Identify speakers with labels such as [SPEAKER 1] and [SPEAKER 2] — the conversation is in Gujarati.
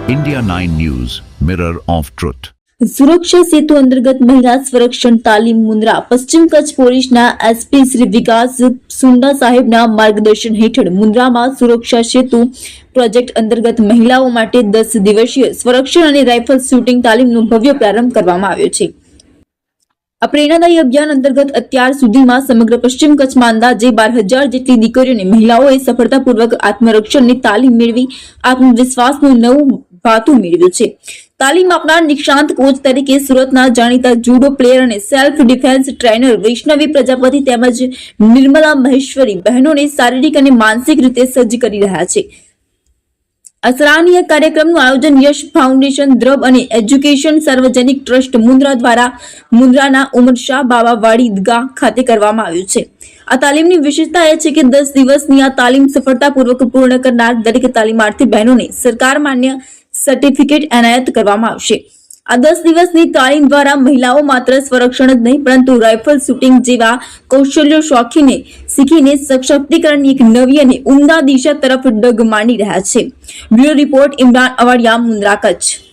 [SPEAKER 1] India 9 News, Mirror of Truth.
[SPEAKER 2] સુરક્ષા સેતુ અંતર્ગત મહિલા સંરક્ષણ તાલીમ મુન્દ્રા પશ્ચિમ કચ્છ પોલીસના એસપી શ્રી વિકાસ સુંડા સાહેબના માર્ગદર્શન હેઠળ મુન્દ્રામાં સુરક્ષા સેતુ પ્રોજેક્ટ અંતર્ગત મહિલાઓ માટે 10 દિવસીય સંરક્ષણ અને રાઇફલ શૂટિંગ તાલીમનો ભવ્ય પ્રારંભ કરવામાં આવ્યો છે। આ પ્રેરણાદાયી અભિયાન અંતર્ગત અત્યાર સુધીમાં સમગ્ર પશ્ચિમ કચ્છમાં અંદાજે 12,000 જેટલી દીકરીઓને મહિલાઓએ સફળતાપૂર્વક આત્મરક્ષણની તાલીમ મેળવી આત્મવિશ્વાસનું નવું ભાથું મેળવ્યું છે। તાલીમ આપનાર નિષ્ણાંત કોચ તરીકે સુરતના જાણીતા જુડો પ્લેયર અને સેલ્ફ ડિફેન્સ ટ્રેનર વૈષ્ણવી પ્રજાપતિ તેમજ નિર્મલા મહેશ્વરી બહેનોને શારીરિક અને માનસિક રીતે સજ્જ કરી રહ્યા છે। આ સરાહનીય કાર્યક્રમનું આયોજન યશ ફાઉન્ડેશન દ્રબ અને એજ્યુકેશન સાર્વજનિક ટ્રસ્ટ મુન્દ્રા દ્વારા મુન્દ્રાના ઉમરશાહ બાવાવાડી ઈદગાહ ખાતે કરવામાં આવ્યું છે। આ તાલીમની વિશેષતા એ છે કે 10 દિવસની આ તાલીમ સફળતાપૂર્વક પૂર્ણ કરનાર દરેક તાલીમાર્થી બહેનોને સરકાર માન્ય સર્ટિફિકેટ એનાયત કરવામાં આવશે। આ 10 દિવસની તાલીમ દ્વારા મહિલાઓ માત્ર સંરક્ષણ જ નહીં પરંતુ રાઇફલ શૂટિંગ જેવા કૌશલ્યો શીખીને સશક્તિકરણની એક નવી અને ઉમદા દિશા તરફ ડગ માંડી રહ્યા છે। Bureau report Imran Avadiya, Mundra, Kutch.